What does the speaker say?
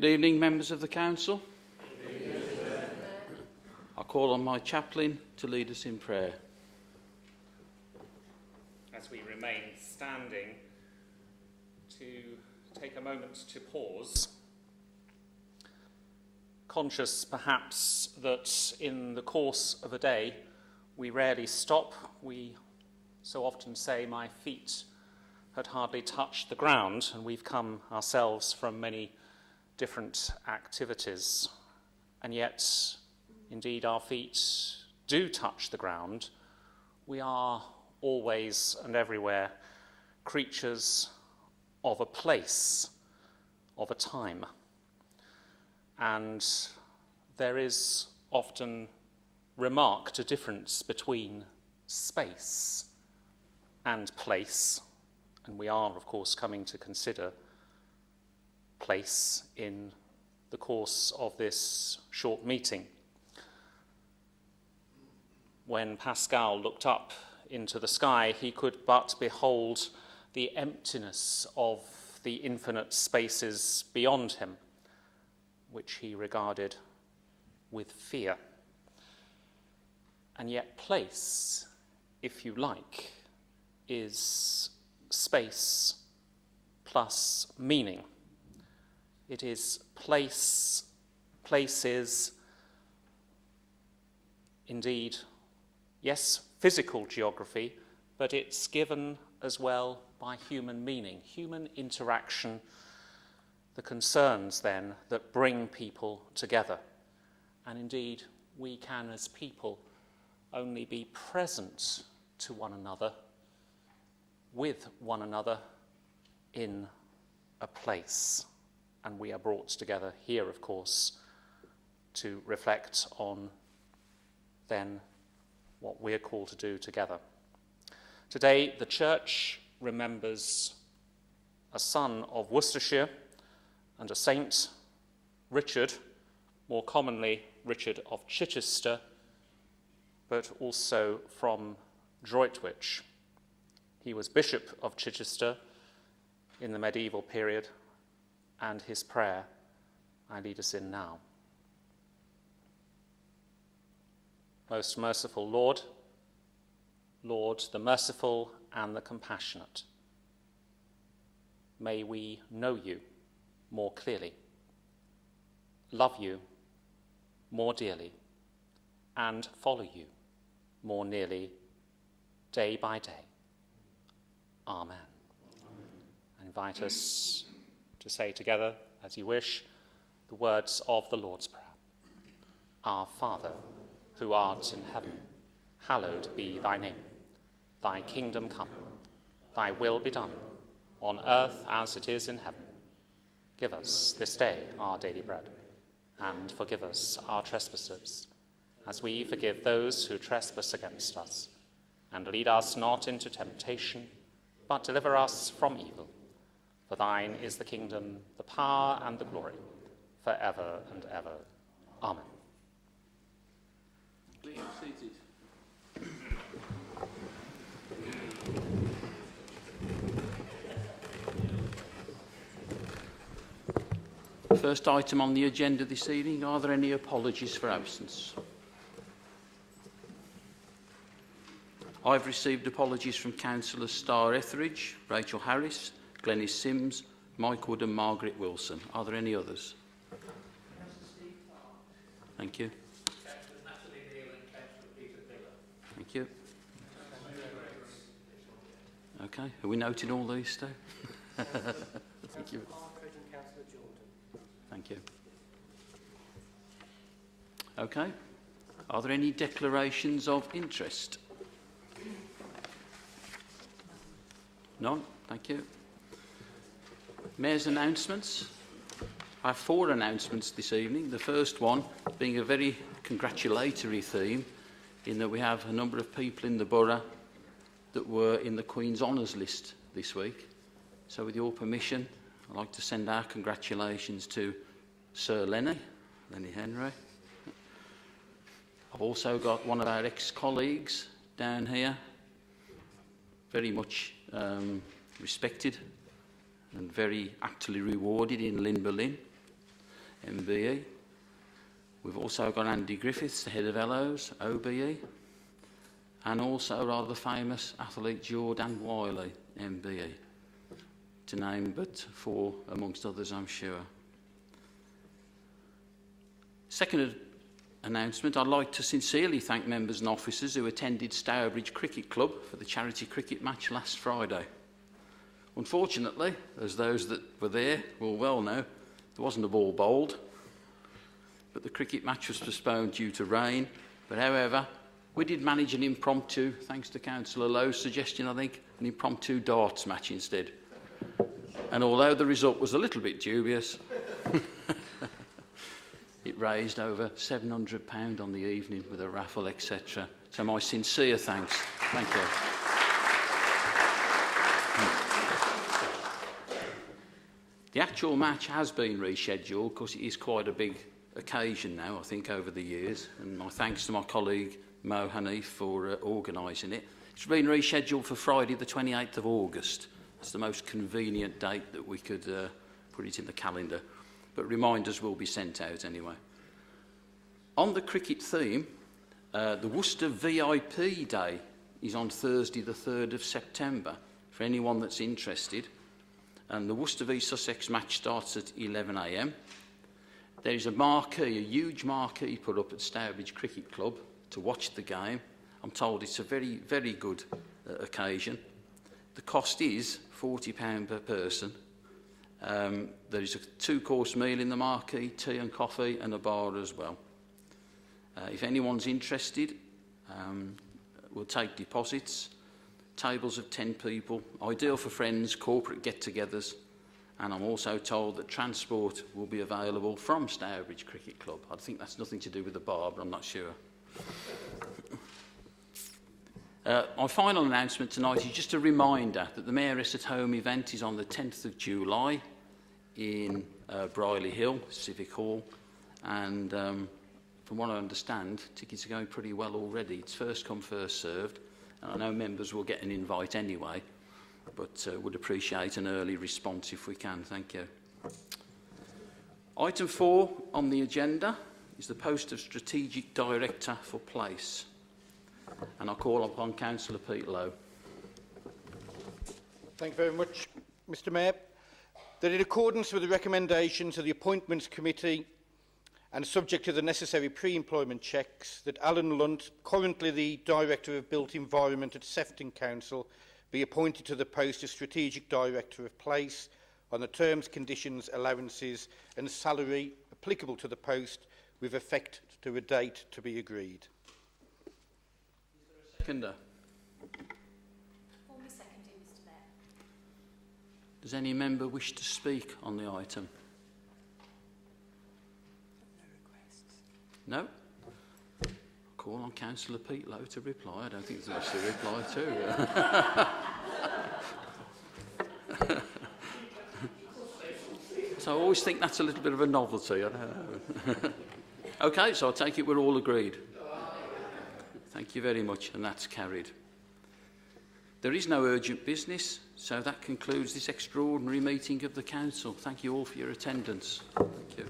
Good evening, members of the Council. I call on my chaplain to lead us in prayer. As we remain standing, to take a moment to pause, conscious perhaps that in the course of a day we rarely stop. We so often say, my feet had hardly touched the ground, and we've come ourselves from many different activities, and yet indeed our feet do touch the ground. We are always and everywhere creatures of a place, of a time, and there is often remarked a difference between space and place, and we are of course coming to consider place in the course of this short meeting. When Pascal looked up into the sky, he could but behold the emptiness of the infinite spaces beyond him, which he regarded with fear. And yet place, if you like, is space plus meaning. It is places, indeed, yes, physical geography, but it's given as well by human meaning, human interaction, the concerns then that bring people together. And indeed, we can as people only be present to one another, with one another in a place. And we are brought together here, of course, to reflect on then what we're called to do together. Today, the Church remembers a son of Worcestershire and a saint, Richard, more commonly Richard of Chichester, but also from Droitwich. He was Bishop of Chichester in the medieval period, and his prayer I lead us in now. Most merciful Lord, Lord, the merciful and the compassionate, may we know you more clearly, love you more dearly, and follow you more nearly day by day. Amen. I invite us to say together, as you wish, the words of the Lord's Prayer. Our Father, who art in heaven, hallowed be thy name. Thy kingdom come, thy will be done, on earth as it is in heaven. Give us this day our daily bread, and forgive us our trespasses, as we forgive those who trespass against us. And lead us not into temptation, but deliver us from evil. For thine is the kingdom, the power, and the glory, forever and ever. Amen. Please be seated. First item on the agenda this evening, are there any apologies for absence? I've received apologies from Councillors Starr Etheridge, Rachel Harris, Glenys Sims, Mike Wood and Margaret Wilson. Are there any others? Thank you. Thank you. Okay, are we noting all these, Steve? Thank you. Thank you. Okay. Are there any declarations of interest? None? Thank you. Mayor's announcements. I have 4 announcements this evening. The first one being a very congratulatory theme, in that we have a number of people in the borough that were in the Queen's Honours list this week. So with your permission, I'd like to send our congratulations to Sir Lenny Henry. I've also got one of our ex-colleagues down here, very much respected and very aptly rewarded in Lynn Boleyn. MBE. We've also got Andy Griffiths, the head of Ellows, OBE, and also rather famous athlete Jordan Wiley, MBE, to name but 4 amongst others, I'm sure. Second announcement, I'd like to sincerely thank members and officers who attended Stourbridge Cricket Club for the charity cricket match last Friday. Unfortunately, as those that were there will well know, there wasn't a ball bowled, but the cricket match was postponed due to rain. But however, we did manage an impromptu, thanks to Councillor Lowe's suggestion, I think, an impromptu darts match instead. And although the result was a little bit dubious, it raised over £700 on the evening with a raffle, etc. So my sincere thanks. Thank you. The actual match has been rescheduled because it is quite a big occasion now, I think, over the years. And my thanks to my colleague Mo Hanif for organising it. It's been rescheduled for Friday the 28th of August. It's the most convenient date that we could put it in the calendar. But reminders will be sent out anyway. On the cricket theme, the Worcester VIP Day is on Thursday the 3rd of September, for anyone that's interested. And the Worcester v Sussex match starts at 11 a.m. There is a marquee, a huge marquee put up at Stourbridge Cricket Club to watch the game. I'm told it's a very, very good occasion. The cost is £40 per person. There is a 2-course meal in the marquee, tea and coffee, and a bar as well. If anyone's interested, we'll take deposits. Tables of 10 people, ideal for friends, corporate get-togethers, and I'm also told that transport will be available from Stourbridge Cricket Club. I think that's nothing to do with the bar, but I'm not sure. My final announcement tonight is just a reminder that the Mayoress at Home event is on the 10th of July in Brierley Hill, Civic Hall, and from what I understand, tickets are going pretty well already. It's first come, first served, and I know members will get an invite anyway, but would appreciate an early response if we can. Thank you. Item 4 on the agenda is the post of Strategic Director for Place. And I call upon Councillor Pete Lowe. Thank you very much, Mr Mayor. That in accordance with the recommendations of the Appointments Committee and subject to the necessary pre-employment checks, that Alan Lunt, currently the Director of Built Environment at Sefton Council, be appointed to the post of Strategic Director of Place on the terms, conditions, allowances and salary applicable to the post with effect to a date to be agreed. Seconder. Formally seconded, Mr Mayor. Does any member wish to speak on the item? No? Call on Councillor Pete Lowe to reply. I don't think there's much to reply to. So I always think that's a little bit of a novelty. I don't know. OK, so I take it we're all agreed. Thank you very much, and that's carried. There is no urgent business, so that concludes this extraordinary meeting of the Council. Thank you all for your attendance. Thank you.